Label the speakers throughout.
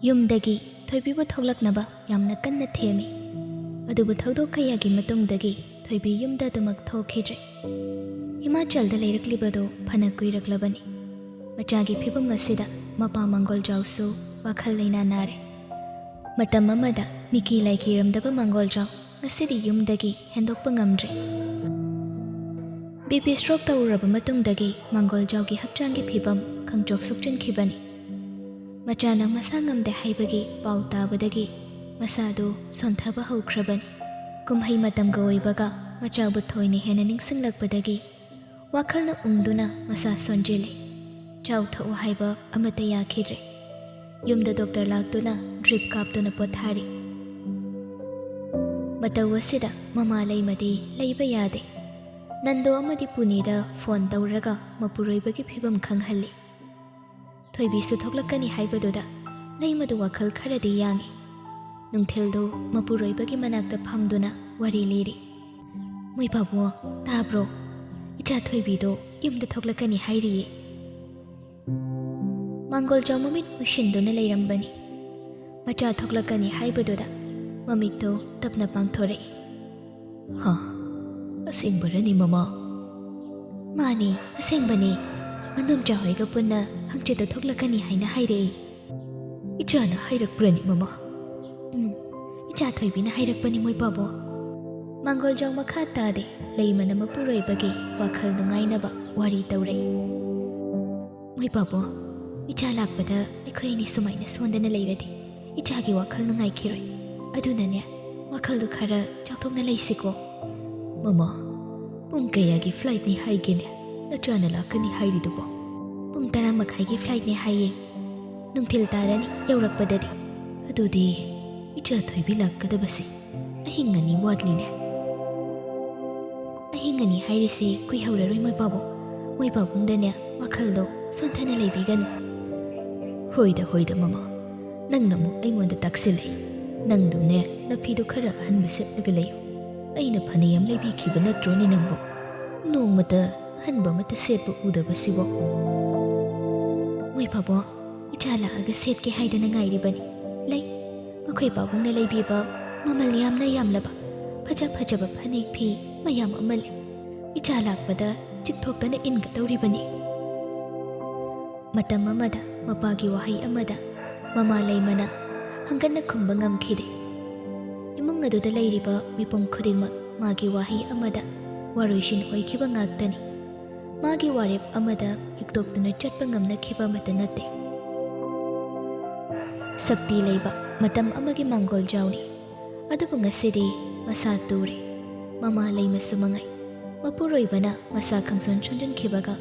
Speaker 1: ꯌꯨꯝꯗꯒꯤ ꯊꯣꯏꯕꯤꯕꯨ ꯊꯣꯛꯂꯛꯅꯕ ꯌꯥꯝꯅ ꯀꯟꯅ ꯊꯦꯝꯃꯤ꯫ ꯑꯗꯨꯕꯨ ꯊꯧꯗꯣꯛ ꯀꯌꯥꯒꯤ ꯃꯇꯨꯡꯗꯒꯤ ꯊꯣꯏꯕꯤ ꯌꯨꯝꯗ ꯑꯗꯨꯃꯛ ꯊꯣꯛꯈꯤꯗ꯭ꯔꯦ꯫ ꯍꯤꯃꯥꯆꯜꯗ ꯂꯩꯔꯛꯂꯤꯕꯗꯨ ꯐꯅ ꯀꯨꯏꯔꯛꯂꯕꯅꯤ꯫ ꯃꯆꯥꯒꯤ ꯐꯤꯕꯝ ꯑꯁꯤꯗ ꯃꯄꯥ ꯃꯥꯡꯒꯣꯜꯖꯥꯎꯁꯨ ꯋꯥꯈꯜ ꯂꯩꯅꯥ ꯅꯥꯔꯦ꯫ ꯃꯇꯝ ꯑꯃꯗ ꯃꯤꯀꯤ ꯂꯥꯏꯀꯤꯔꯝꯗꯕ ꯃꯥꯡꯒꯣꯜꯖꯥꯎ ꯉꯁꯤꯗꯤ ꯌꯨꯝꯗꯒꯤ ꯍꯦꯟꯗꯣꯛꯄ ꯉꯝꯗ꯭ꯔꯦ꯫ ꯕꯤꯄꯤ ꯁ꯭ꯇ꯭ꯔꯣꯛ ꯇꯧꯔꯨꯔꯕ ꯃꯇꯨꯡꯗꯒꯤ ꯃꯥꯡꯒꯣꯜꯖꯥꯎꯒꯤ ꯍꯛꯆꯥꯡꯒꯤ ꯐꯤꯕꯝ ꯈꯪꯆꯣꯛ ꯁꯣꯛꯆꯤꯟꯈꯤꯕꯅꯤ꯫ ꯃꯆꯥꯅ ꯃꯁꯥ ꯉꯝꯗꯦ ꯍꯥꯏꯕꯒꯤ ꯄꯥꯎ ꯇꯥꯕꯗꯒꯤ ꯃꯁꯥꯗꯨ ꯁꯣꯟꯊꯕ ꯍꯧꯈ꯭ꯔꯕꯅꯤ꯫ ꯀꯨꯝꯍꯩ ꯃꯇꯝꯒ ꯑꯣꯏꯕꯒ ꯃꯆꯥꯕꯨ ꯊꯣꯏꯅ ꯍꯦꯟꯅ ꯅꯤꯡꯁꯤꯡꯂꯛꯄꯗꯒꯤ ꯋꯥꯈꯜꯅ ꯎꯪꯗꯨꯅ ꯃꯁꯥ ꯁꯣꯟꯖꯤꯜꯂꯦ꯫ ꯆꯥꯎ ꯊꯛꯎ ꯍꯥꯏꯕ ꯑꯃꯠꯇ ꯌꯥꯈꯤꯗ꯭ꯔꯦ꯫ ꯌꯨꯝꯗ ꯗꯣꯛꯇꯔ ꯂꯥꯛꯇꯨꯅ ꯗ꯭ꯔꯤꯞ ꯀꯥꯞꯇꯨꯅ ꯄꯣꯊꯥꯔꯤ꯫ ꯃꯇꯧ ꯑꯁꯤꯗ ꯃꯃꯥ ꯂꯩꯃꯗꯤ ꯂꯩꯕ ꯌꯥꯗꯦ꯫ ꯅꯟꯗꯣ ꯑꯃꯗꯤ ꯄꯨꯅꯤꯗ ꯐꯣꯟ ꯇꯧꯔꯒ ꯃꯄꯨꯔꯣꯏꯕꯒꯤ ꯐꯤꯕꯝ ꯈꯪꯍꯜꯂꯤ꯫ ꯊꯣꯏꯕꯤꯁꯨ ꯊꯣꯛꯂꯛꯀꯅꯤ ꯍꯥꯏꯕꯗꯨꯗ ꯂꯩꯃꯗꯨ ꯋꯥꯈꯜ ꯈꯔꯗꯤ ꯌꯥꯡꯉꯤ꯫ ꯅꯨꯡꯊꯤꯜꯗꯨ ꯃꯄꯨꯔꯣꯏꯕꯒꯤ ꯃꯅꯥꯛꯇ ꯐꯝꯗꯨꯅ ꯋꯥꯔꯤ ꯂꯤꯔꯤ꯫ ꯃꯣꯏ ꯄꯥꯕꯨꯡ ꯇꯥꯕ꯭ꯔꯣ? ꯏꯆꯥ ꯊꯣꯏꯕꯤꯗꯣ ꯌꯨꯝꯗ ꯊꯣꯛꯂꯛꯀꯅꯤ ꯍꯥꯏꯔꯤꯌꯦ꯫ ꯃꯥꯡꯒꯣꯜꯖꯥꯎ ꯃꯃꯤꯠ ꯎꯏꯁꯤꯟꯗꯨꯅ ꯂꯩꯔꯝꯕꯅꯤ꯫ ꯃꯆꯥ ꯊꯣꯛꯂꯛꯀꯅꯤ ꯍꯥꯏꯕꯗꯨꯗ ꯃꯃꯤꯠꯇꯨ ꯇꯞꯅ ꯄꯥꯡꯊꯣꯔꯛꯏ꯫ ꯍꯥ, ꯑꯁꯦꯡꯕꯔꯅꯤ ꯃꯃꯥ? ꯃꯥꯅꯤ, ꯑꯁꯦꯡꯕꯅꯤ꯫ ꯃꯅꯣꯝꯆꯥ ꯍꯣꯏꯒ ꯄꯨꯟꯅ ꯍꯪꯆꯤꯠꯇ ꯊꯣꯛꯂꯛꯀꯅꯤ ꯍꯥꯏꯅ ꯍꯥꯏꯔꯛꯏ꯫ ꯏꯆꯥꯅ ꯍꯥꯏꯔꯛꯄ꯭ꯔꯅꯤ ꯃꯃꯥ? ꯏꯆꯥ ꯊꯣꯏꯕꯤꯅ ꯍꯥꯏꯔꯛꯄꯅꯤ ꯃꯣꯏ ꯄꯥꯕꯨꯡ꯫ ꯃꯥꯡꯒꯣꯜꯖꯥꯎ ꯃꯈꯥ ꯇꯥꯗꯦ꯫ ꯂꯩꯃꯅ ꯃꯄꯨꯔꯣꯏꯕꯒꯤ ꯋꯥꯈꯜ ꯅꯨꯡꯉꯥꯏꯅꯕ ꯋꯥꯔꯤ ꯇꯧꯔꯛꯏ꯫ ꯃꯣꯏ ꯄꯥꯕꯨꯡ, ꯏꯆꯥ ꯂꯥꯛꯄꯗ ꯑꯩꯈꯣꯏ ꯑꯅꯤ ꯁꯨꯃꯥꯏꯅ ꯁꯣꯟꯗꯅ ꯂꯩꯔꯗꯤ ꯏꯆꯥꯒꯤ ꯋꯥꯈꯜ ꯅꯨꯡꯉꯥꯏꯈꯤꯔꯣꯏ꯫ ꯑꯗꯨꯅꯅꯦ ꯋꯥꯈꯜꯗꯨ ꯈꯔ ꯆꯥꯎꯊꯣꯛꯅ ꯂꯩꯁꯤꯀꯣ꯫ ꯃꯃꯥ, ꯄꯨꯡ ꯀꯌꯥꯒꯤ ꯐ꯭ꯂꯥꯏꯠꯅꯤ ꯍꯥꯏꯒꯦꯅꯦ ꯅꯆꯥꯅ ꯂꯥꯛꯀꯅꯤ ꯍꯥꯏꯔꯤꯗꯨꯕꯣ? ꯄꯨꯡ 10:30ꯒꯤ ꯐ꯭ꯂꯥꯏꯠꯅꯤ ꯍꯥꯏꯌꯦ꯫ ꯅꯨꯡꯊꯤꯜ ꯇꯥꯔꯅꯤ ꯌꯧꯔꯛꯄꯗꯗꯤ꯫ ꯑꯗꯨꯗꯤ ꯏꯆꯥ ꯊꯣꯏꯕꯤ ꯂꯥꯛꯀꯗꯕꯁꯤ ꯑꯍꯤꯡ 2 ꯋꯥꯠꯂꯤꯅꯦ꯫ ꯑꯍꯤꯡ 2 ꯍꯥꯏꯔꯤꯁꯤ ꯀꯨꯏꯍꯧꯔꯔꯣꯏ ꯃꯣꯏ ꯄꯥꯕꯨꯡ꯫ ꯃꯣꯏ ꯄꯥꯕꯨꯡꯗꯅꯦ ꯋꯥꯈꯜꯗꯣ ꯁꯣꯟꯊꯅ ꯂꯩꯕꯤꯒꯅꯨ꯫ ꯍꯣꯏꯗ ꯃꯃꯥ, ꯅꯪꯅ ꯑꯃꯨꯛ ꯑꯩꯉꯣꯟꯗ ꯇꯥꯛꯁꯤꯜꯂꯤ꯫ ꯅꯪꯗꯨꯅꯦ ꯅꯐꯤꯗꯨ ꯈꯔ ꯑꯍꯟꯕ ꯁꯦꯠꯂꯒ ꯂꯩꯌꯨ꯫ ꯑꯩꯅ ꯐꯅꯌꯥꯝ ꯂꯩꯕꯤꯈꯤꯕ ꯅꯠꯇ꯭ꯔꯣꯅꯦ ꯅꯪꯕꯨ? ꯅꯣꯡꯃꯇ ꯑꯍꯟꯕ ꯑꯃꯠꯇ ꯁꯦꯠꯄ ꯎꯗꯕꯁꯤꯕꯣ? ꯃꯣꯏ ꯄꯥꯕꯨꯡ, ꯏꯆꯥ ꯂꯥꯛꯑꯒ ꯁꯦꯠꯀꯦ ꯍꯥꯏꯗꯅ ꯉꯥꯏꯔꯤꯕꯅꯤ꯫ ꯂꯩ, ꯃꯈꯣꯏ ꯄꯥꯕꯨꯡꯅ ꯂꯩꯕꯤꯕ ꯃꯃꯜ ꯌꯥꯝꯅ ꯌꯥꯝꯂꯕ ꯐꯖꯕ ꯐꯅꯦꯛ ꯐꯤ ꯃꯌꯥꯝ ꯑꯃ ꯂꯩ꯫ ꯏꯆꯥ ꯂꯥꯛꯄꯗ ꯆꯤꯛꯊꯣꯛꯇꯅ ꯏꯟꯒꯗꯧꯔꯤꯕꯅꯤ꯫ ꯃꯇꯝ ꯑꯃꯗ ꯃꯄꯥꯒꯤ ꯋꯥꯍꯩ ꯑꯃꯗ ꯃꯃꯥ ꯂꯩꯃꯅ ꯍꯪꯒꯠꯅ ꯈꯨꯝꯕ ꯉꯝꯈꯤꯗꯦ꯫ ꯏꯃꯨꯡ ꯑꯗꯨꯗ ꯂꯩꯔꯤꯕ ꯃꯤꯄꯨꯝ ꯈꯨꯗꯤꯡꯃꯛ ꯃꯥꯒꯤ ꯋꯥꯍꯩ ꯑꯃꯗ ꯋꯥꯔꯣꯏꯁꯤꯟ ꯑꯣꯏꯈꯤꯕ ꯉꯥꯛꯇꯅꯤ꯫ ꯃꯥꯒꯤ ꯋꯥꯔꯦꯞ ꯑꯃꯗ ꯍꯤꯛꯇꯣꯛꯇꯨꯅ ꯆꯠꯄ ꯉꯝꯅꯈꯤꯕ ꯑꯃꯠꯇ ꯅꯠꯇꯦ꯫ ꯁꯛꯇꯤ ꯂꯩꯕ ꯃꯇꯝ ꯑꯃꯒꯤ ꯃꯥꯡꯒꯣꯜꯖꯥꯎꯅꯤ꯫ ꯑꯗꯨꯕꯨ ꯉꯁꯤꯗꯤ ꯃꯁꯥ ꯇꯨꯔꯦ꯫ ꯃꯃꯥ ꯂꯩꯃꯁꯨ ꯃꯉꯥꯏ꯫ ꯃꯄꯨꯔꯣꯏꯕꯅ ꯃꯁꯥ ꯈꯪꯁꯣꯟ ꯁꯣꯟꯖꯤꯟꯈꯤꯕꯒ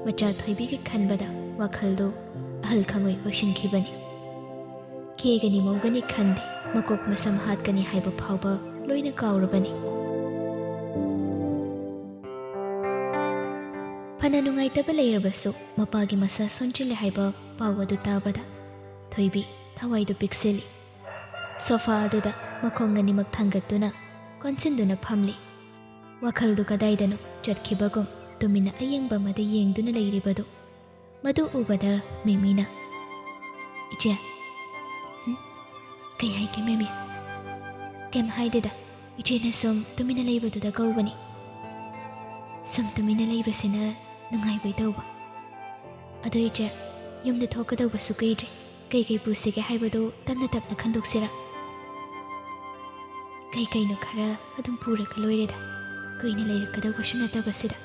Speaker 1: ꯃꯆꯥ ꯊꯣꯏꯕꯤꯒꯤ ꯈꯟꯕꯗ ꯋꯥꯈꯜꯗꯨ ꯑꯍꯜ ꯈꯪꯉꯣꯏ ꯑꯣꯏꯁꯤꯟꯈꯤꯕꯅꯤ꯫ ꯀꯦꯒꯅꯤ ꯃꯧꯒꯅꯤ ꯈꯟꯗꯦ, ꯃꯀꯣꯛ ꯃꯁꯝ ꯍꯥꯠꯀꯅꯤ ꯍꯥꯏꯕ ꯐꯥꯎꯕ ꯂꯣꯏꯅ ꯀꯥꯎꯔꯕꯅꯤ꯫ ꯐꯅ ꯅꯨꯡꯉꯥꯏꯇꯕ ꯂꯩꯔꯕꯁꯨ ꯃꯄꯥꯒꯤ ꯃꯁꯥ ꯁꯣꯟꯖꯤꯜꯂꯦ ꯍꯥꯏꯕ ꯄꯥꯎ ꯑꯗꯨ ꯇꯥꯕꯗ ꯊꯣꯏꯕꯤ ꯊꯋꯥꯏꯗꯨ ꯄꯤꯛꯁꯤꯜꯂꯤ꯫ ꯁꯣꯐꯥ ꯑꯗꯨꯗ ꯃꯈꯣꯡ ꯑꯅꯤꯃꯛ ꯊꯥꯡꯒꯠꯇꯨꯅ ꯀꯣꯟꯁꯤꯟꯗꯨꯅ ꯐꯝꯂꯤ꯫ ꯋꯥꯈꯜꯗꯨ ꯀꯗꯥꯏꯗꯅꯣ ꯆꯠꯈꯤꯕꯒꯨꯝ ꯇꯨꯃꯤꯟꯅ ꯑꯌꯦꯡꯕ ꯑꯃꯗ ꯌꯦꯡꯗꯨꯅ ꯂꯩꯔꯤꯕꯗꯨ ꯃꯗꯨ ꯎꯕꯗ ꯃꯦꯃꯤꯅ, ꯏꯆꯦ, ꯀꯩ ꯍꯥꯏꯒꯦ ꯃꯦꯃꯤ? ꯀꯩꯝ ꯍꯥꯏꯗꯦꯗ, ꯏꯆꯦꯅ ꯁꯨꯝ ꯇꯨꯃꯤꯟꯅ ꯂꯩꯕꯗꯨꯗ ꯀꯧꯕꯅꯤ꯫ ꯁꯨꯝ ꯇꯨꯃꯤꯟꯅ ꯂꯩꯕꯁꯤꯅ ꯅꯨꯡꯉꯥꯏꯕꯣꯏ ꯇꯧꯕ꯫ ꯑꯗꯣ ꯏꯆꯦ, ꯌꯨꯝꯗ ꯊꯣꯛꯀꯗꯧꯕꯁꯨ ꯀꯨꯏꯗ꯭ꯔꯦ꯫ ꯀꯩꯀꯩ ꯄꯨꯁꯤꯒꯦ ꯍꯥꯏꯕꯗꯨ ꯇꯞꯅ ꯈꯟꯗꯣꯛꯁꯤꯔꯥ? ꯀꯩꯅꯣ ꯈꯔ ꯑꯗꯨꯝ ꯄꯨꯔꯒ ꯂꯣꯏꯔꯦꯗ, ꯀꯨꯏꯅ ꯂꯩꯔꯛꯀꯗꯧꯕꯁꯨ ꯅꯠꯇꯕꯁꯤꯗ꯫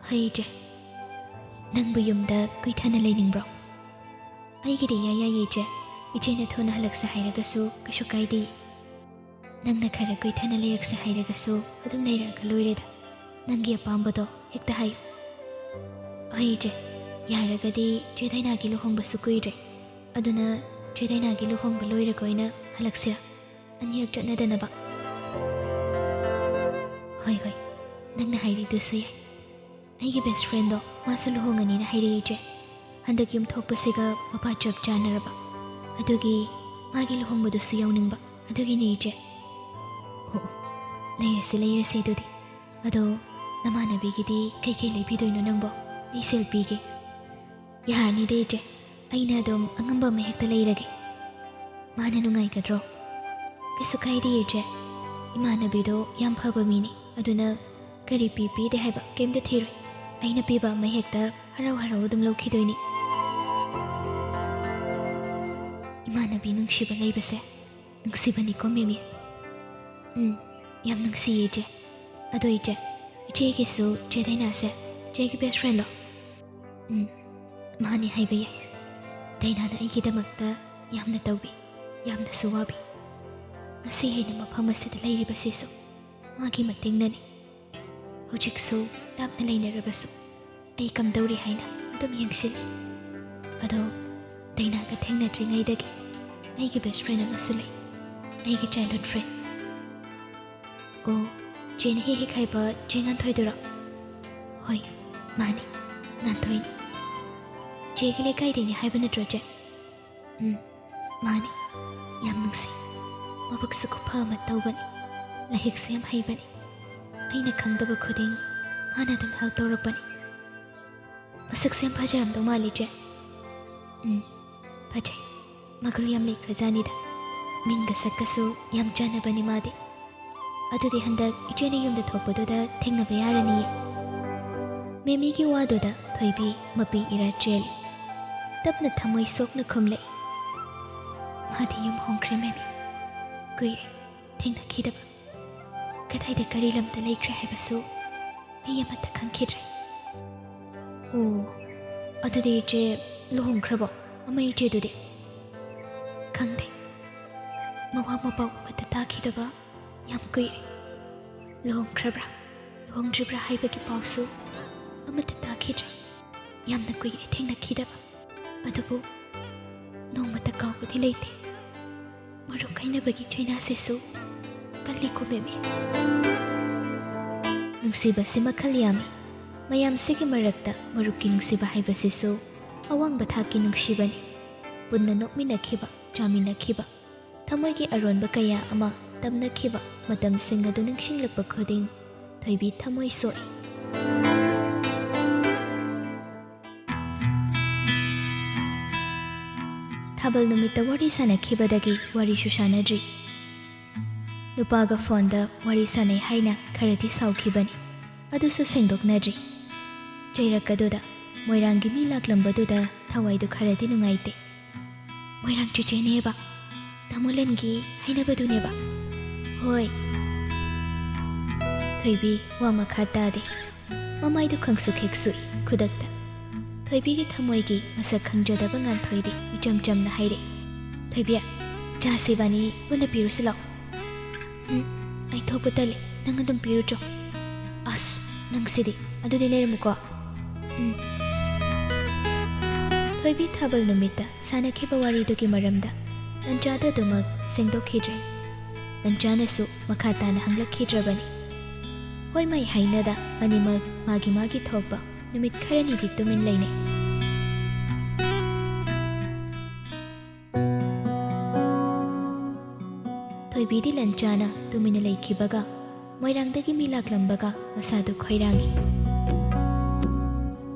Speaker 1: ꯍꯣꯏ ꯏꯆꯦ, ꯅꯪꯕꯨ ꯌꯨꯝꯗ ꯀꯨꯏꯊꯅ ꯂꯩꯅꯤꯡꯕ꯭ꯔꯣ? ꯑꯩꯒꯤꯗꯤ ꯌꯥꯏꯌꯦ ꯏꯆꯦ꯫ ꯏꯆꯦꯅ ꯊꯨꯅ ꯍꯜꯂꯛꯁꯦ ꯍꯥꯏꯔꯒꯁꯨ ꯀꯩꯁꯨ ꯀꯥꯏꯗꯦ꯫ ꯅꯪꯅ ꯈꯔ ꯀꯨꯏꯊꯅ ꯂꯩꯔꯛꯁꯦ ꯍꯥꯏꯔꯒꯁꯨ ꯑꯗꯨꯝ ꯂꯩꯔꯛꯑꯒ ꯂꯣꯏꯔꯦꯗ꯫ ꯅꯪꯒꯤ ꯑꯄꯥꯝꯕꯗꯣ ꯍꯦꯛꯇ ꯍꯥꯏꯌꯨ꯫ ꯍꯣꯏ ꯏꯆꯦ, ꯌꯥꯔꯒꯗꯤ ꯆꯦ ꯗꯥꯏꯅꯥꯒꯤ ꯂꯨꯍꯣꯡꯕꯁꯨ ꯀꯨꯏꯗ꯭ꯔꯦ꯫ ꯑꯗꯨꯅ ꯆꯦ ꯗꯥꯏꯅꯥꯒꯤ ꯂꯨꯍꯣꯡꯕ ꯂꯣꯏꯔꯒ ꯑꯣꯏꯅ ꯍꯜꯂꯛꯁꯤꯔꯥ? ꯑꯅꯤꯔꯛ ꯆꯠꯅꯗꯅꯕ꯫ ꯍꯣꯏ, ꯅꯪꯅ ꯍꯥꯏꯔꯤꯗꯨꯁꯨ ꯌꯥꯏ꯫ ꯑꯩꯒꯤ ꯕꯦꯁ ꯐ꯭ꯔꯦꯟꯗꯣ ꯃꯥꯁꯨ ꯂꯨꯍꯣꯡꯒꯅꯤꯅ ꯍꯥꯏꯔꯛꯏ ꯏꯆꯦ꯫ ꯍꯟꯗꯛ ꯌꯨꯝ ꯊꯣꯛꯄꯁꯤꯒ ꯃꯄꯥ ꯆꯞ ꯆꯥꯟꯅꯔꯕ꯫ ꯑꯗꯨꯒꯤ ꯃꯥꯒꯤ ꯂꯨꯍꯣꯡꯕꯗꯨꯁꯨ ꯌꯥꯎꯅꯤꯡꯕ꯫ ꯑꯗꯨꯒꯤꯅꯦ ꯏꯆꯦ꯫ ꯑꯣ, ꯂꯩꯔꯁꯤ ꯑꯗꯨꯗꯤ꯫ ꯑꯗꯣ ꯅꯃꯥꯟꯅꯕꯤꯒꯤꯗꯤ ꯀꯩꯀꯩ ꯂꯩꯕꯤꯗꯣꯏꯅꯣ ꯅꯪꯕꯣ? ꯑꯩ ꯁꯦꯜ ꯄꯤꯒꯦ꯫ ꯌꯥꯔꯅꯤꯗ ꯏꯆꯦ, ꯑꯩꯅ ꯑꯗꯨꯝ ꯑꯉꯝꯕ ꯑꯃ ꯍꯦꯛꯇ ꯂꯩꯔꯒꯦ꯫ माने नुंगाइगद्रो कैसु काइदे इचे इमानबीदो याम फबा मीनी अदुना करी पीपीदे हाइबा केमदे थीरोय अइना पीबा मै हेक्ता हराव हराव अदुम लौखिदोइनी इमानबी नुंसिबा लैबसे नुंसिबनिको मेमी याम नुंसिये इचे अदो इचे इचेगिसु चेदैनासे चेगी बेस्ट फ्रेंड लो माने हाइबा याय दैनाना अइगिदमक्ता यामना तौबी यामना सुवाबी ngasi hay na mafam asida lairibasisu magi matingnani hojiksu tapna lainarabasu ai kamdawri haina adum yengsili ado dainaga thengnadringaidagi aigi best friend amasu lay aigi childhood friend oh jena hi khaiba jengan thoidura hoi mani nan thoini jegile kaidini haibana troje mani yam nungsi mabuksu kupa matawbani lahiksu yam haibani aina khangdaba khuding mana dum help tawrakbani masaksu yam phajaramdo mali je phajai magul yam lekrajani da minga sakkasu yam janabani madi adudi handak ijeni yumda thokpadu da thengna bayarani memi gi wado da thoibi mapi ira cheli tapna thamoi sokna khumlei madi yum hongkre memi kuire thengna khidaba kadai da kari lamda leikre haibasu ai amata khangkhidre oh adudi je lohongkrabo amai je dudi khangde mawa mapaw amata takhidaba yam kuire lohongkrabra lohongdribra haibagi pawsu amata takhidre yamna kuire thengna khidaba adubu nongmata kawbudi leite maru kaina bagi chaina sesu kalli ko memi nungsiba se makhal yami mayam se ki marakta maru ki nungsiba haiba sesu awang batha ki nungsibani punna nokmina khiba chamina khiba thamoi ki aronba kaya ama tamna khiba matam singa du ningsinglakpa khoding thoibi thamoi soi Thabal numita wari sana khibadagi wari shusanadri nupaga phone da wari sanai haina kharati saukhibani adusu sengdoknadri cheirakkaduda moirangi mi laklambaduda thawai du kharati nungaite moirang chichene ba tamulengi haina badune ba hoi thoibi wa makhata de mamai du khangsu kheksui khudakta thoibi gi thamoi gi masak khangjadaba ngan thoidi icham chamna haire thoibia jasibani buna pirusi law ai thoputale nang adum piru cho as nang sidi adu de lermuko thoibi thabal numita sana khiba wari du gi maramda lanchada dumak sengdokhidre lanchana su makhata na hanglakhidrebani hoi mai hainada animak magi magi thokba numit kharani di tumin laine thoibi di lanchana tumina laikhibaga moirangdagi milaklambaga masadu khoirangi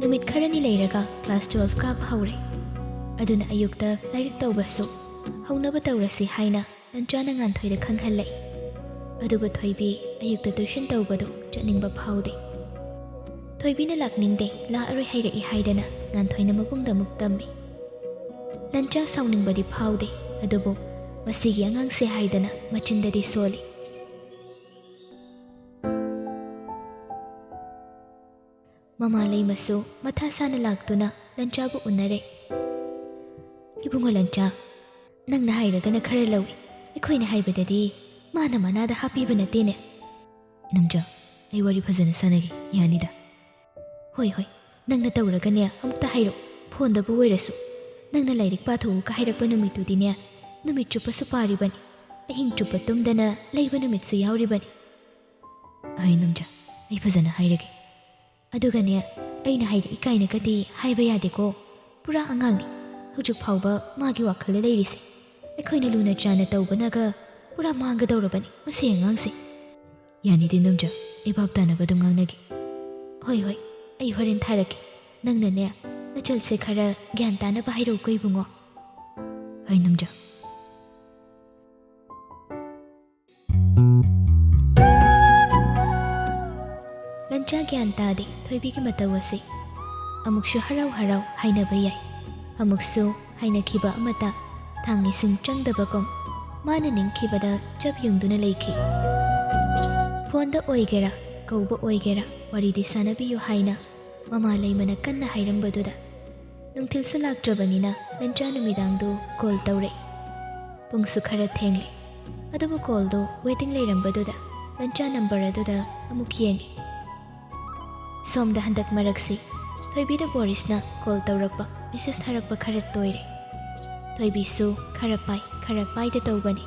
Speaker 1: numit kharani leiraga class 12 ka haure aduna ayukta lairik tawbasu haunaba tawrasi haina lanchana ngan thoida khanghalai aduba thoibi ayukta tuition tawbadu chaningba phaude thoibina lakningde la aroi haira I haidana ngan thoina mapungda muktami lancha sauningbadi phaude adubu masigi angang se haidana machindadi soli mama lei masu matha sana laktuna lancha bu unare ibungo lancha nangna hairaga na khara lawi ikhoina haibadadi mana manada happy banatene namja ai wari phajana sanagi yanida hoi hoi nangna tawragane amta hairo phone da bu oirasu nangna lairik pathu ka hairakpa numitu dine numit chupa su paribani ahing chupa tumdana leiba numit su yauribani ai namja ai phajana hairage adugane aina haira ikaina kati haiba yade ko pura angangni hujuk phauba magi wakhal leirise ekhoina luna chana tawbanaga pura manga dawrabani mase angangse yani de namja ai babtana badum ngangnagi hoi hoi ai horen tharake nangna ne na chalse khara gyan tana ba hairo koi bungo ai namja ꯂꯟꯆꯥ ꯒ꯭ꯌꯥꯟ ꯇꯥꯗꯦ ꯊꯣꯏꯕꯤꯒꯤ ꯃꯇꯧ ꯑꯁꯤ ꯑꯃꯨꯛꯁꯨ ꯍꯔꯥꯎ ꯍꯔꯥꯎ ꯍꯥꯏꯅꯕ ꯌꯥꯏ ꯑꯃꯨꯛꯁꯨ ꯍꯥꯏꯅꯈꯤꯕ ꯑꯃꯇ ꯊꯥꯡꯏꯁꯤꯡ ꯆꯪꯗꯕꯒꯨꯝ ꯃꯥꯅ ꯅꯤꯡꯈꯤꯕꯗ ꯆꯞ ꯌꯨꯡꯗꯨꯅ ꯂꯩꯈꯤ ꯐꯣꯟꯗ ꯑꯣꯏꯒꯦꯔꯥ ꯀꯧꯕ ꯑꯣꯏꯒꯦꯔꯥ ꯋꯥꯔꯤꯗꯤ ꯁꯥꯟꯅꯕꯤꯌꯨ ꯍꯥꯏꯅ ꯃꯃꯥ ꯂꯩꯃꯅ ꯀꯟꯅ ꯍꯥꯏꯔꯝꯕꯗꯨꯗ ꯅꯨꯡꯊꯤꯜꯁꯨ ꯂꯥꯛꯇ꯭ꯔꯕꯅꯤꯅ ꯂꯟꯆꯥ ꯅꯨꯃꯤꯗꯥꯡꯗꯨ ꯀꯣꯜ ꯇꯧꯔꯛꯏ ꯄꯨꯡꯁꯨ ꯈꯔ ꯊꯦꯡꯂꯦ ꯑꯗꯨꯕꯨ ꯀꯣꯜꯗꯨ ꯋꯦꯇꯤꯡ ꯂꯩꯔꯝꯕꯗꯨꯗ ꯂꯟꯆꯥ ꯅꯝꯕꯔ ꯑꯗꯨꯗ ꯑꯃꯨꯛ ꯌꯦꯡꯉꯤ ꯁꯣꯝꯗ ꯍꯟꯗꯛ ꯃꯔꯛꯁꯤ ꯊꯣꯏꯕꯤꯗ ꯕꯣꯔꯤꯁꯅ ꯀꯣꯜ ꯇꯧꯔꯛꯄ ꯃꯦꯁꯦꯖ ꯊꯥꯔꯛꯄ ꯈꯔ ꯇꯣꯏꯔꯦ ꯊꯣꯏꯕꯤꯁꯨ ꯈꯔ ꯄꯥꯏꯗ ꯇꯧꯕꯅꯤ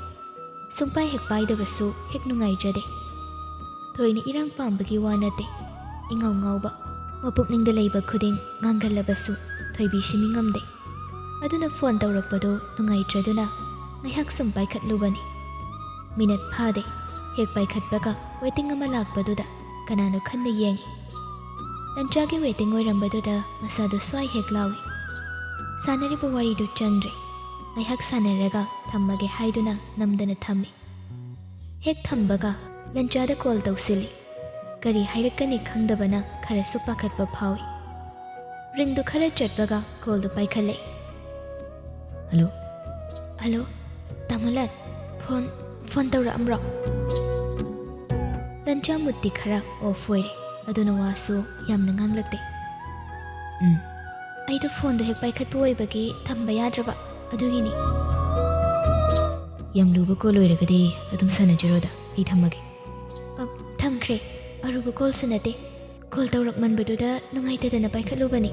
Speaker 1: ꯁꯨꯡꯄꯥꯏ ꯍꯦꯛ ꯄꯥꯏꯗꯕꯁꯨ ꯍꯦꯛ ꯅꯨꯡꯉꯥꯏꯖꯗꯦ ꯊꯣꯏꯅ ꯏꯔꯥꯡ ꯄꯥꯝꯕꯒꯤ ꯋꯥ ꯅꯠꯇꯦ ꯏꯉꯥꯎ ꯉꯥꯎꯕ ꯃꯄꯨꯛꯅꯤꯡꯗ ꯂꯩꯕ ꯈꯨꯗꯤꯡ ꯉꯥꯡꯒꯜꯂꯕꯁꯨ ꯊꯣꯏꯕꯤꯁꯤ ꯃꯤꯉꯝꯗꯦ ꯑꯗꯨꯅ ꯐꯣꯟ ꯇꯧꯔꯛꯄꯗꯨ ꯅꯨꯡꯉꯥꯏꯇ꯭ꯔꯗꯨꯅ ꯉꯥꯏꯍꯥꯛ ꯁꯨꯝ ꯄꯥꯏꯈꯠꯂꯨꯕꯅꯤ ꯃꯤꯅꯠ ꯐꯥꯗꯦ ꯍꯦꯛ ꯄꯥꯏꯈꯠꯄꯒ ꯋꯦꯇꯤꯡ ꯑꯃ ꯂꯥꯛꯄꯗꯨꯗ ꯀꯅꯥꯅꯣ ꯈꯟꯅ ꯌꯦꯡꯉꯤ ꯂꯟꯆꯥꯒꯤ ꯋꯦꯇꯤꯡ ꯑꯣꯏꯔꯝꯕꯗꯨꯗ ꯃꯁꯥꯗꯨ ꯁ꯭ꯋꯥꯏ ꯍꯦꯛ ꯂꯥꯎꯏ ꯁꯥꯟꯅꯔꯤꯕ ꯋꯥꯔꯤꯗꯨ ꯆꯪꯗ꯭ꯔꯦ ꯉꯥꯏꯍꯥꯛ ꯁꯥꯟꯅꯔꯒ ꯊꯝꯃꯒꯦ ꯍꯥꯏꯗꯨꯅ ꯅꯝꯗꯅ ꯊꯝꯃꯤ ꯍꯦꯛ ꯊꯝꯕꯒ ꯂꯟꯆꯥꯗ ꯀꯣꯜ ꯇꯧꯁꯤꯜꯂꯤ ꯀꯔꯤ ꯍꯥꯏꯔꯛꯀꯅꯤ ꯈꯪꯗꯕꯅ ꯈꯔꯁꯨ ꯄꯥꯈꯠꯄ ꯐꯥꯎꯏ ꯔꯤꯡꯗꯨ ꯈꯔ ꯆꯠꯄꯒ ꯀꯣꯜꯗꯨ ꯄꯥꯏꯈꯠꯂꯛꯏ ꯍꯜꯂꯣ ꯍꯜꯂꯣ ꯇꯥꯃꯣꯂꯟ ꯐꯣꯟ ꯇꯧꯔꯛꯑꯝꯕ꯭ꯔꯣ ꯂꯟꯆꯥ ꯃꯨꯠꯇꯤ ꯈꯔ ꯑꯣꯐ ꯑꯣꯏꯔꯦ ꯑꯗꯨꯅ ꯋꯥꯁꯨ ꯌꯥꯝꯅ ꯉꯥꯡꯂꯛꯇꯦ ꯑꯩꯗꯣ ꯐꯣꯟꯗꯣ ꯍꯦꯛ ꯄꯥꯏꯈꯠꯄ ꯑꯣꯏꯕꯒꯤ ꯊꯝꯕ ꯌꯥꯗ꯭ꯔꯕ ꯑꯗꯨꯒꯤꯅꯤ ꯌꯥꯝ ꯂꯨꯕ ꯀꯣꯜ ꯑꯣꯏꯔꯒꯗꯤ ꯑꯗꯨꯝ ꯁꯥꯟꯅꯖꯔꯣꯗ ꯑꯩ ꯊꯝꯃꯒꯦ ꯊꯝꯈ꯭ꯔꯦ ꯑꯔꯨꯕ ꯀꯣꯜꯁꯨ ꯅꯠꯇꯦ ꯀꯣꯜ ꯇꯧꯔꯛꯃꯟꯕꯗꯨꯗ ꯅꯨꯡꯉꯥꯏꯇꯗꯅ ꯄꯥꯏꯈꯠꯂꯨꯕꯅꯤ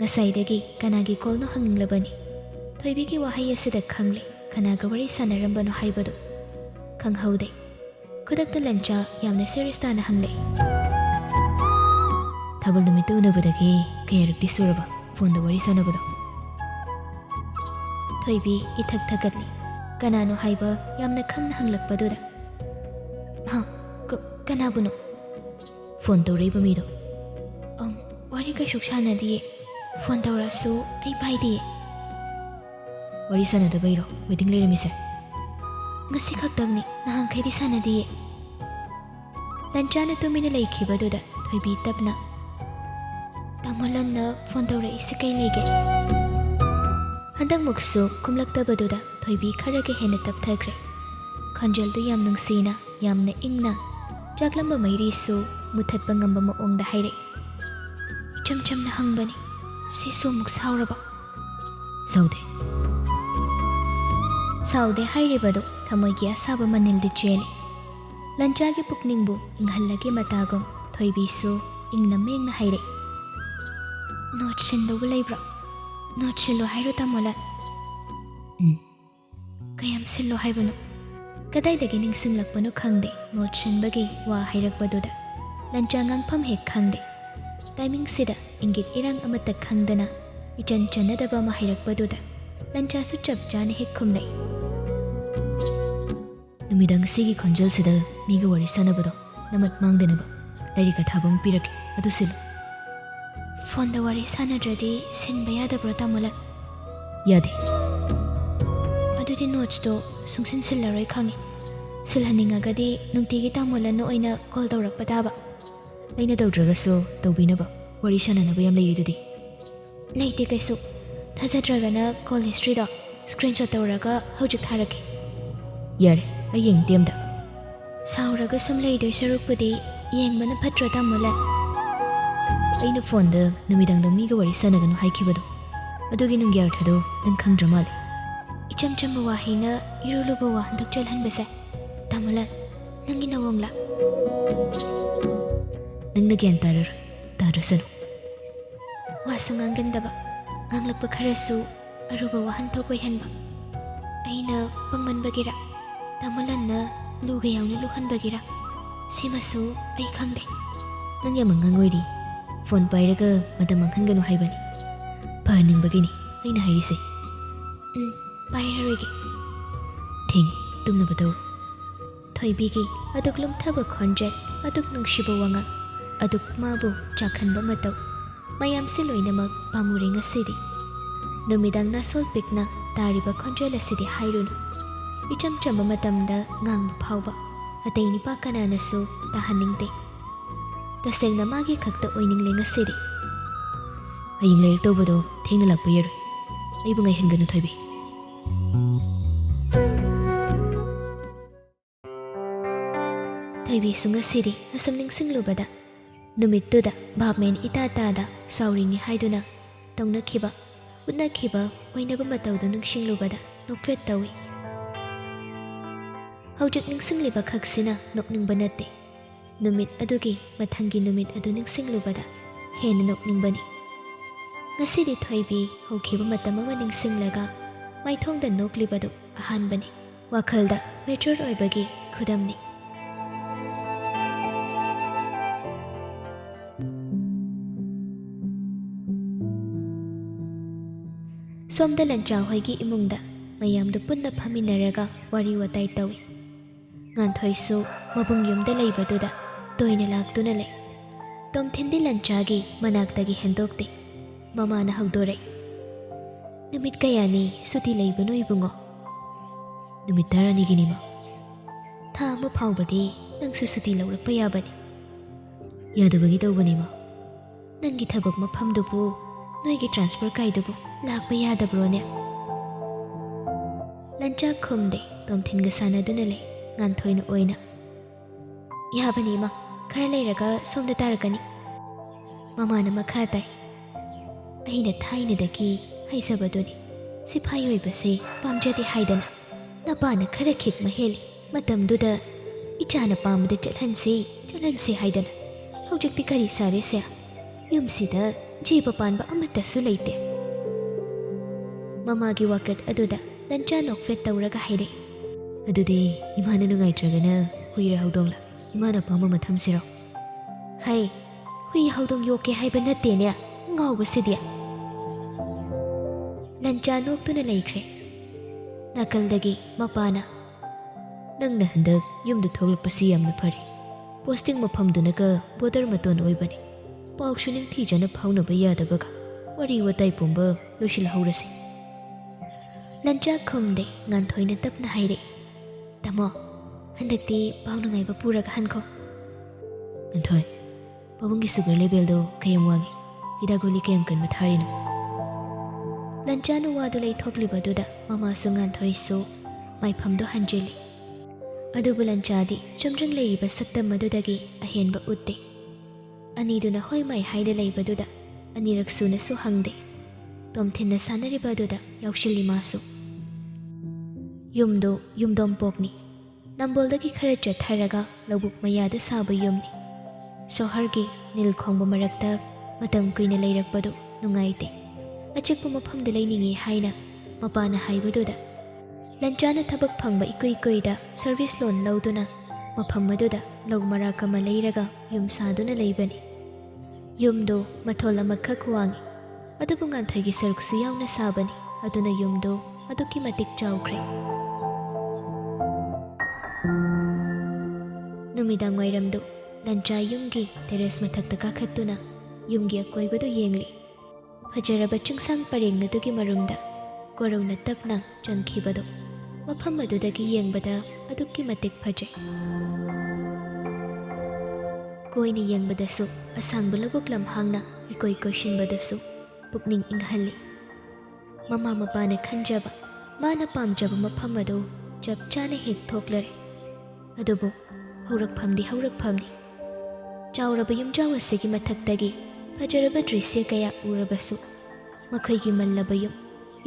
Speaker 1: ꯉꯁꯥꯏꯗꯒꯤ ꯀꯅꯥꯒꯤ ꯀꯣꯜꯅꯣ ꯍꯪꯅꯤꯡꯂꯕꯅꯤ ꯊꯣꯏꯕꯤꯒꯤ ꯋꯥꯍꯩ ꯑꯁꯤꯗ ꯈꯪꯂꯦ ꯀꯅꯥꯒ ꯋꯥꯔꯤ ꯁꯥꯟꯅꯔꯝꯕꯅꯣ ꯍꯥꯏꯕꯗꯨ ꯈꯪꯍꯧꯗꯦ ꯈꯨꯗꯛꯇ ꯂꯟꯆꯥ ꯌꯥꯝꯅ ꯁꯦꯔꯤꯌꯁ ꯇꯥꯅ ꯍꯪꯂꯛꯏ ꯊꯥꯕꯜ ꯅꯨꯃꯤꯠꯇ ꯎꯅꯕꯗꯒꯤ ꯀꯌꯥꯔꯛꯇꯤ ꯁꯨꯔꯕ ꯐꯣꯟꯗ ꯋꯥꯔꯤ ꯁꯥꯟꯅꯕꯗꯣ ꯊꯣꯏꯕꯤ ꯏꯊꯛ ꯊꯛꯀꯠꯂꯤ ꯀꯅꯥꯅꯣ ꯍꯥꯏꯕ ꯌꯥꯝꯅ ꯈꯪꯅ ꯍꯪꯂꯛꯄꯗꯨꯗ ꯀꯅꯥꯕꯨꯅꯣ ꯐꯣꯟ ꯇꯧꯔꯛꯏꯕ ꯃꯤꯗꯣ ꯋꯥꯔꯤ ꯀꯩꯁꯨ ꯁꯥꯟꯅꯗꯤꯌꯦ ꯐꯣꯟ ꯇꯧꯔꯛꯑꯁꯨ ꯑꯩ ꯄꯥꯏꯗꯤꯌꯦ ꯋꯥꯔꯤ ꯁꯥꯟꯅꯗꯕꯩꯔꯣ ꯋꯦꯇꯤꯡ ꯂꯩꯔꯝꯃꯤꯁꯦ ꯉꯁꯤ ꯈꯛꯇꯪꯅꯤ ꯅꯍꯥꯟꯈꯩꯗꯤ ꯁꯥꯟꯅꯗꯤꯌꯦ ꯂꯟꯆꯥꯅ ꯇꯨꯃꯤꯟꯅ ꯂꯩꯈꯤꯕꯗꯨꯗ ꯊꯣꯏꯕꯤ ꯇꯞꯅ ꯇꯥꯃꯣꯂꯟꯅ ꯐꯣꯟ ꯇꯧꯔꯛꯏꯁꯦ ꯀꯩ ꯂꯩꯒꯦ ꯍꯟꯗꯛꯃꯨꯛꯁꯨ ꯈꯨꯝꯂꯛꯇꯕꯗꯨꯗ ꯊꯣꯏꯕꯤ ꯈꯔꯒ ꯍꯦꯟꯅ ꯇꯞꯊꯈ꯭ꯔꯦ ꯈꯣꯟꯖꯦꯜꯗꯨ ꯌꯥꯝ ꯅꯨꯡꯁꯤꯅ ꯌꯥꯝꯅ ꯏꯪꯅ ꯆꯥꯛꯂꯝꯕ ꯃꯩꯔꯤꯁꯨ ꯃꯨꯊꯠꯄ ꯉꯝꯕ ꯃꯑꯣꯡꯗ ꯍꯥꯏꯔꯛꯏ ꯏꯆꯝ ꯆꯝꯅ ꯍꯪꯕꯅꯤ ꯁꯤꯁꯨ ꯑꯃꯨꯛ ꯁꯥꯎꯔꯕ ꯁꯥꯎꯗꯦ ꯍꯥꯏꯔꯤꯕꯗꯨ ꯊꯃꯣꯏꯒꯤ ꯑꯁꯥꯕ ꯃꯅꯤꯜꯗꯤ ꯆꯦꯜꯂꯤ ꯂꯟꯆꯥꯒꯤ ꯄꯨꯛꯅꯤꯡꯕꯨ ꯏꯪꯍꯜꯂꯒꯦ ꯃꯇꯥꯒꯨꯝ ꯊꯣꯏꯕꯤꯁꯨ ꯏꯪꯅ ꯃꯦꯡꯅ ꯍꯥꯏꯔꯛꯏ ꯅꯣꯠ ꯁꯤꯟꯗꯧꯕ ꯂꯩꯕ꯭ꯔꯣ ꯅꯣꯠ ꯁꯤꯜꯂꯣ ꯍꯥꯏꯔꯣ ꯇꯥꯃꯣꯂꯟ ꯀꯌꯥꯝ ꯁꯤꯜꯂꯣ ꯍꯥꯏꯕꯅꯣ ꯀꯗꯥꯏꯗꯒꯤ ꯅꯤꯡꯁꯤꯡꯂꯛꯄꯅꯣ ꯈꯪꯗꯦ ꯅꯣꯠ ꯁꯤꯟꯕꯒꯤ ꯋꯥ ꯍꯥꯏꯔꯛꯄꯗꯨꯗ ꯂꯟꯆꯥ ꯉꯥꯡꯐꯝ ꯍꯦꯛ ꯈꯪꯗꯦ ꯇꯥꯏꯃꯤꯡꯁꯤꯗ ꯏꯪꯒꯤꯠ ꯏꯔꯥꯡ ꯑꯃꯠꯇ ꯈꯪꯗꯅ ꯏꯆꯟ ꯆꯟꯅꯗꯕ ꯑꯃ ꯍꯥꯏꯔꯛꯄꯗꯨꯗ ꯂꯟꯆꯥꯁꯨ ꯆꯞ ꯆꯥꯅ ꯍꯦꯛ ꯈꯨꯝꯂꯛꯏ ꯅꯨꯃꯤꯗꯥꯡ ꯑꯁꯤꯒꯤ ꯈꯣꯟꯖꯦꯜꯁꯤꯗ ꯃꯤꯒ ꯋꯥꯔꯤ ꯁꯥꯟꯅꯕꯗꯣ ꯅꯃꯠ ꯃꯥꯡꯗꯅꯕ ꯂꯥꯏꯔꯤꯛ ꯑꯊꯥꯕ ꯑꯃ ꯄꯤꯔꯛꯀꯦ ꯑꯗꯨ ꯁꯤꯜꯂꯨ ꯐꯣꯟꯗ ꯋꯥꯔꯤ ꯁꯥꯟꯅꯗ꯭ꯔꯗꯤ ꯁꯤꯟꯕ ꯌꯥꯗꯕ꯭ꯔꯣ ꯇꯥꯃꯣꯂꯟ ꯌꯥꯗꯦ ꯑꯗꯨꯗꯤ ꯅꯣꯠꯁꯇꯣ ꯁꯨꯡꯁꯤꯟ ꯁꯤꯜꯂꯔꯣꯏ ꯈꯪꯉꯤ ꯁꯤꯜꯍꯟꯅꯤꯡꯉꯒꯗꯤ ꯅꯨꯡꯇꯤꯒꯤ ꯇꯥꯃꯣꯂꯟꯅ ꯑꯣꯏꯅ ꯀꯣꯜ ꯇꯧꯔꯛꯄ ꯇꯥꯕ ꯑꯩꯅ ꯇꯧꯗ꯭ꯔꯒꯁꯨ ꯇꯧꯕꯤꯅꯕ ꯋꯥꯔꯤ ꯁꯥꯟꯅꯅꯕ ꯌꯥꯝ ꯂꯩꯔꯤꯗꯨꯗꯤ ꯂꯩꯇꯦ ꯀꯩꯁꯨ ꯊꯥꯖꯗ꯭ꯔꯒꯅ ꯀꯣꯜ ꯍꯤꯁꯇ꯭ꯔꯤꯗꯣ ꯁ꯭ꯀ꯭ꯔꯤꯟꯁꯣꯠ ꯇꯧꯔꯒ ꯍꯧꯖꯤꯛ ꯊꯥꯔꯛꯀꯦ ꯌꯥꯔꯦ ꯑꯩ ꯌꯦꯡꯗꯦ ꯑꯝꯇ ꯁꯥꯎꯔꯒ ꯁꯨꯝ ꯂꯩꯗꯣꯏ ꯁꯔꯨꯛꯄꯨꯗꯤ ꯌꯦꯡꯕꯅ ꯐꯠꯇ꯭ꯔꯣ ꯇꯥꯃꯣꯂꯟ ꯑꯩꯅ ꯐꯣꯟꯗ ꯅꯨꯃꯤꯗꯥꯡꯗ ꯃꯤꯒ ꯋꯥꯔꯤ ꯁꯥꯟꯅꯒꯅꯨ ꯍꯥꯏꯈꯤꯕꯗꯣ ꯑꯗꯨꯒꯤ ꯅꯨꯡꯒꯤ ꯑꯔꯊꯗꯣ ꯅꯪ ꯈꯪꯗ꯭ꯔ ꯃꯥꯜꯂꯦ ꯏꯆꯝ ꯆꯝꯕ ꯋꯥꯍꯩꯅ ꯏꯔꯨ ꯂꯨꯕ ꯋꯥ ꯍꯟꯗꯣꯛꯆꯜꯍꯟꯕꯁꯦ ꯇꯥꯃꯣꯂꯟ ꯅꯪꯒꯤ ꯅꯋꯣꯡꯂꯥ ꯅꯪꯅ ꯒ꯭ꯌꯥꯟ ꯇꯥꯗ꯭ꯔꯁꯅꯨ ꯋꯥꯁꯨ ꯉꯥꯡꯒꯟꯗꯕ ꯉꯥꯡꯂꯛꯄ ꯈꯔꯁꯨ ꯑꯔꯨꯕ ꯋꯥꯍꯟꯊꯣꯛ ꯑꯣꯏꯍꯟꯕ ꯑꯩꯅ ꯄꯪꯃꯟꯕꯒꯤꯔ ꯇꯥꯃꯣꯂꯟꯅ ꯂꯨꯒ ꯌꯥꯎꯅ ꯂꯨꯍꯟꯕꯒꯤꯔ ꯁꯤꯃꯁꯨ ꯑꯩ ꯈꯪꯗꯦ ꯅꯪ ꯌꯥꯝ ꯑꯉꯥꯡ ꯑꯣꯏꯔꯤ ꯐꯣꯟ ꯄꯥꯏꯔꯒ ꯃꯇꯝ ꯃꯥꯡꯍꯟꯒꯅꯨ ꯍꯥꯏꯕꯅꯤ ꯐꯍꯟꯅꯤꯡꯕꯒꯤꯅꯤ ꯑꯩꯅ ꯍꯥꯏꯔꯤꯁꯦ ꯄꯥꯏꯔꯔꯣꯏꯒꯦ ꯊꯦꯡꯉꯦ ꯇꯨꯝꯅꯕ ꯇꯧꯔꯣ ꯊꯣꯏꯕꯤꯒꯤ ꯑꯗꯨꯛ ꯂꯨꯝꯊꯕ ꯈꯣꯟꯖꯦꯜ ꯑꯗꯨꯛ ꯅꯨꯡꯁꯤꯕ ꯋꯥꯉꯥꯡ ꯑꯗꯨꯛ ꯃꯥꯕꯨ ꯆꯥꯛꯍꯟꯕ ꯃꯇꯧ ꯃꯌꯥꯝꯁꯤ ꯂꯣꯏꯅꯃꯛ ꯄꯥꯝꯃꯨꯔꯦ ꯉꯁꯤꯗꯤ ꯅꯨꯃꯤꯗꯥꯡ ꯅꯥꯁꯣꯜ ꯄꯤꯛꯅ ꯇꯥꯔꯤꯕ ꯈꯣꯟꯖꯦꯜ ꯑꯁꯤꯗꯤ ꯍꯥꯏꯔꯨꯅꯨ ꯏꯆꯝ ꯆꯝꯕ ꯃꯇꯝꯗ ꯉꯥꯡꯕ ꯐꯥꯎꯕ ꯑꯇꯩ ꯅꯤꯄꯥ ꯀꯅꯥꯅꯁꯨ ꯇꯥꯍꯟꯅꯤꯡꯗꯦ तसेंगना मागी खक्ता ओइनिंगले ngasidi haying layrak tawbado thengna lakpa yaroi aibu ngai henganu thoibi thoibi sunga sidi asam ningsinglubada numittuda bhabmen ita tada saurini haiduna tongna khiba utna khiba oinaba matawdu nungsinglubada nokfet tawi hawjik ningsingliba khaksina nokningba natte numit adugi mathangi numit adu ningsinglubada hena nokningbani ngasidi thoibi hokhiba matam ama ningsinglaga maithongda noklibadu ahanbani wakhalda mature oibagi khudamni somda lancha hoigi imungda mayamdu punna phaminaraga wari watai tawi nganthoi mabung yumda leibaduda toina laktuna lei tomthindi lanchagi manaktagi hendokte mamana hagdore numit kayani suti leibanu ibungo numit tarani ginima tha ama phawbadi nangsu suti lawrakpa yabani yadabagi tawbanima nangi thabak maphamdubu noigi transfer kaidubu lakpa yadabrone lancha khumde tomthinga sanaduna lei nganthoi oina yabani ma khara leiraga somda tarakani mamana makha tai aina thaina daki haisabaduni siphai oibase pamjati haidana napana khara khit maheli matamduda ichana pamda chalhanse haidana hojikti kari sare se yumsida jiba panba amata su leite mamagi wakat aduda lancha nokfet tawraga haire adudi imana nungaitragana huira haudongla imana pama mathamsiro hai hui haudong yoke haiba nattene ngawbasidia lancha noktuna laikre nakaldagi mapana nangna handak yumdu thoglakpasi yamna phari posting mafamdunaga border maton oibani pauksuning thijana phaunaba yadabaga wari watai pumba loisil haurase lancha khumde nganthoina tapna haire tamo handakti paunangaiba puraga hanko anthoi pabungi sugar level do kayam wangi hidagoli kayam kan matharino lanchanu wadu lei thoklibaduda mama sungan thoisu maiphamdo hanjeli adubu lanchadi chumring leiba sakta madudagi ahenba utte aniduna hoi mai haida leibaduda anirak suna su hangde tomthinna sanaribaduda yaushili masu yumdo yumdom pokni namboldagi khara chatharaga lobuk mayada saba yumni sohargi nil khongba marakta matam kuina leirakpadu nungaite achikpu mafamda leiningi haina mapana haibaduda lanchana thabak phangba ikoida service loan lauduna mafam maduda logmara kama leiraga yum saduna leibani yumdo mathola makhak wangi adubu nganthagi saruksu yauna sabani aduna yumdo aduki matik chawkre numidang wairamdu lancha yumgi terrace mathakta kakhattuna yumgi akoibadu yengli fajaraba chungsang parengnadugi marumda korona tapna changkhibadu mafam adudagi yengbada aduki matik phajai koini yengbadasu asangba labuk lamhangna ikoi koshinbadasu pukning inghalli mama mapana khanjaba mana pamjaba mafam adu chap chana hek thoklare adubu haurakphamdi chauraba yumjaw asigi mathaktagi fajaraba drisya kaya urabasu makhoigi mallaba yum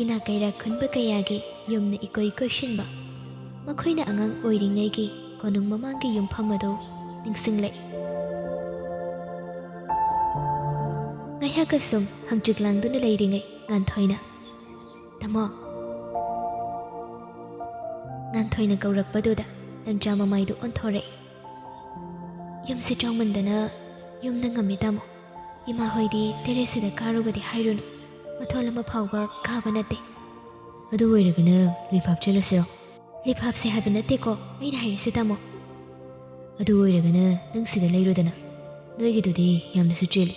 Speaker 1: ina kaira khunba kayagi yumna ikoi koshinba makhoina angang oiringaigi konung mamangi yumpham adu ningsinglai ngayakasum hangchiklangduna leiringai nganthoina tamo nganthoina kaurakpaduda lamcha mamaidu onthore yumsi chongmandana yumna ngami tamo ima hoidi terrace karubadi hairunu matholama phawba khaba nate adu oiragana lifap chelasiro lifap se habana te ko aina hairse tamo adu oiragana nang sida leirudana noigidudi yamna su cheli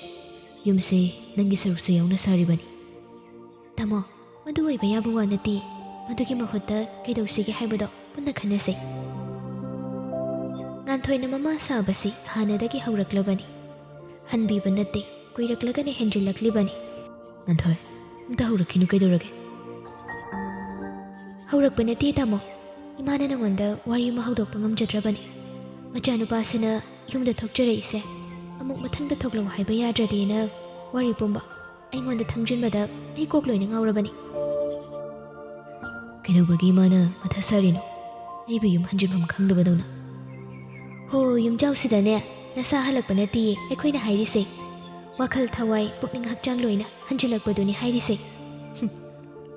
Speaker 1: yumse nangi sarukse yauna saribani tamo madu oiba yabu wanati madugi mahutta kaidawsige haibado punna khanase nganthoi na mama sabasi hanadagi hauraklabani हनबीब नत्ते कुइरक्लगने हेंजिल्लक्लिबनी नंथोय अमता हौरक्खिनु कैदौरगे हौरक्पा नत्ते तामो इमाना नंगोंदा वारी अमा हौदोक्पा ngamjadrabani मचानुपासिना युमदा थोकजरइसे अमुक मथंगदा थोकलो हाइबा याद्रदेना वारी पुंबा अइंगोंदा थंगजिनबदा अइ Coke लोइना ngawrabani कैदौबगी इमाना मथा सारिनो अइबु yum हंजिनफम खंगदबदौना हो युमजाउसिदाने नसा हलक्पा नत्तिये अखोइना हाइरिसे वाखल थवाई पुकनिंग हक्चांग लोइना हंजिलक्पदुनि हाइरिसे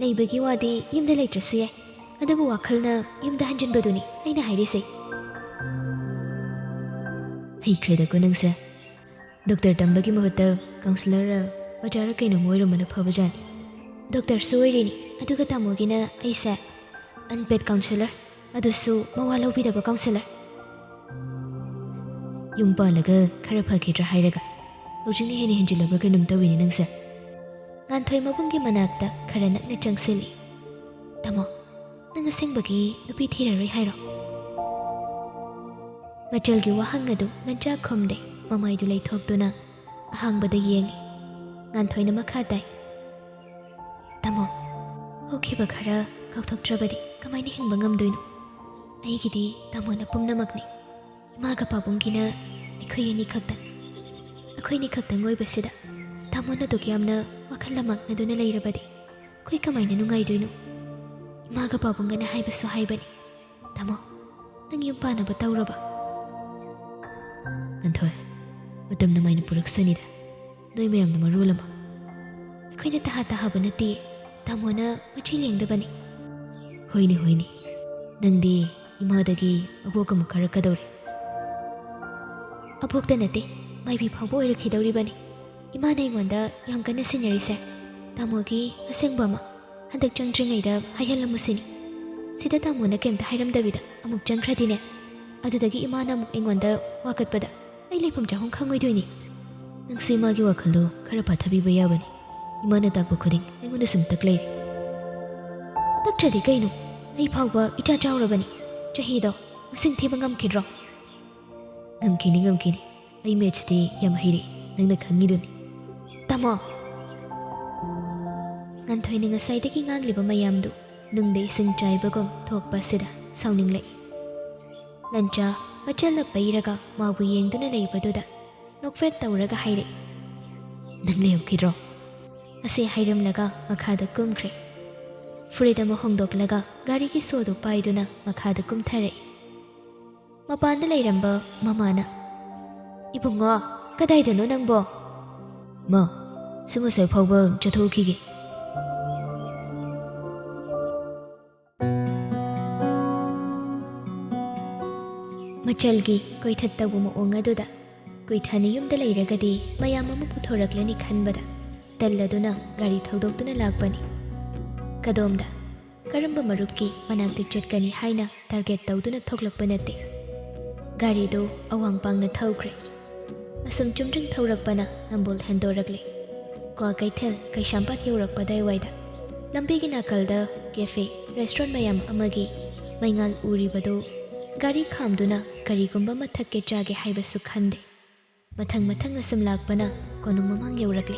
Speaker 1: लेबगी वादी युमदा लेट्रसु याय अदबु वाखलना युमदा हंजिनबदुनि अइना हाइरिसे heikhredako nangse doctor tambagi mahutta counselor bajara kaino moiromana phabajani doctor soirini aduga tamogina aisa unpaid counselor adusu mawalo bidaba counselor yumpalaga khara phakidra hairaga hojini heni henjilaba kanum tawini nangse nganthoi mabungi manakta khara nakna changsili tamo nanga sengbagi nupi thiraroi hairo मचलगी वहांग अदु नंचा खुमदे ममाइदु लेथोक्तुना अहांगबदा येंगी nganthoi मखा ताई तमो होखिबा खरा काउथोक्ट्रबदि कमाइनि हिंबा ngamdoino अइगिदि तमोना पुमनमकनि इमागा पाबुंगिना अखोयनि खक्तन ओइबसिदा तमोना दोक्यामना वखलमक नदुना लेरबदि कोइ कमाइना नुंगाइदुइनो इमागा पाबुंगना हाइबसु हाइबनि तमो नंग yum Panba तौरबा नंथोय मतम नमाइना पुरक्सनिदा नोइ मयामना मरुलमा अखोइना तहा तहाबा नत्ति तामोना मचि लेंदबनि होइनि नंदी इमादगी अबोक मुखरकदौरे अबोक्ता नत्ते माइबि फावबो ओइरखिदौरिबनि इमाना इङोंदा याम कन्ना सिनरिसे तामोगी असेंबमा हंदक चंग्रिङैदा हाइहलमुसिनि सिदा तामोना केमता हाइरमदबिदा अमुक चंग्रदिने अदुदगी इमाना अमुक इङोंदा वाकटपदा अइ लेफम चाहम खंगोइदोइनि नंसु इमागी वाखलदो खरा पाथाबिबा याबनि इमाना ताकबा खुदिं अइङोंदा सुम तकलै तकट्रदि कैनो अइ फावबा इचा चाउरबनि चहिदो मसिंग थेबा ngamखिद्रो ngamखिनि अइ मेचदि याम हाइरे नंगना खंगिदोनि तमो nganthoi ninga saidagi ngangliba mayamdu nungdei sing chaibagom thokpasida sauninglai lancha machalla pairaga mabu yengduna leibaduda nokfet tawraga haire nangle ukidro ase hairamlaga makhada kumkhre freedom hongdoklaga gari ki sodo paiduna makhada kumthare mapanda leiramba mamana ibungo kadaidano nangbo ma sumusai phawba chathokige मचलगी कोइथत्तबु मओंग अदुदा कोइथानि युमदा लेरगदि मयाम अमा पुथोरक्लनि खनबदा तल्लदुना गाड़ी थौदोक्तुना लाक्पनि कदोमदा करम्बा मरुपकी मनाक्तु चटकनि हाइना target तौदुना थोक्लक्पा नत्ते गाड़ीदो अवांग पांगना थौख्रे assume चुमद्रिंग थौरक्पना Nambol हेंदोरक्ले क्वा कैथेल कैशाम्पात यौरक्पदाय वाइदा लंबीगी नाकलदा cafe restaurant मयाम अमगी मैंगाल उरिबदो गाड़ी खामदुना करीगुंबा मथक्के चागे हाइबसु खंदे मथंग असम लाक्पना कोनुंग ममांग यौरक्ले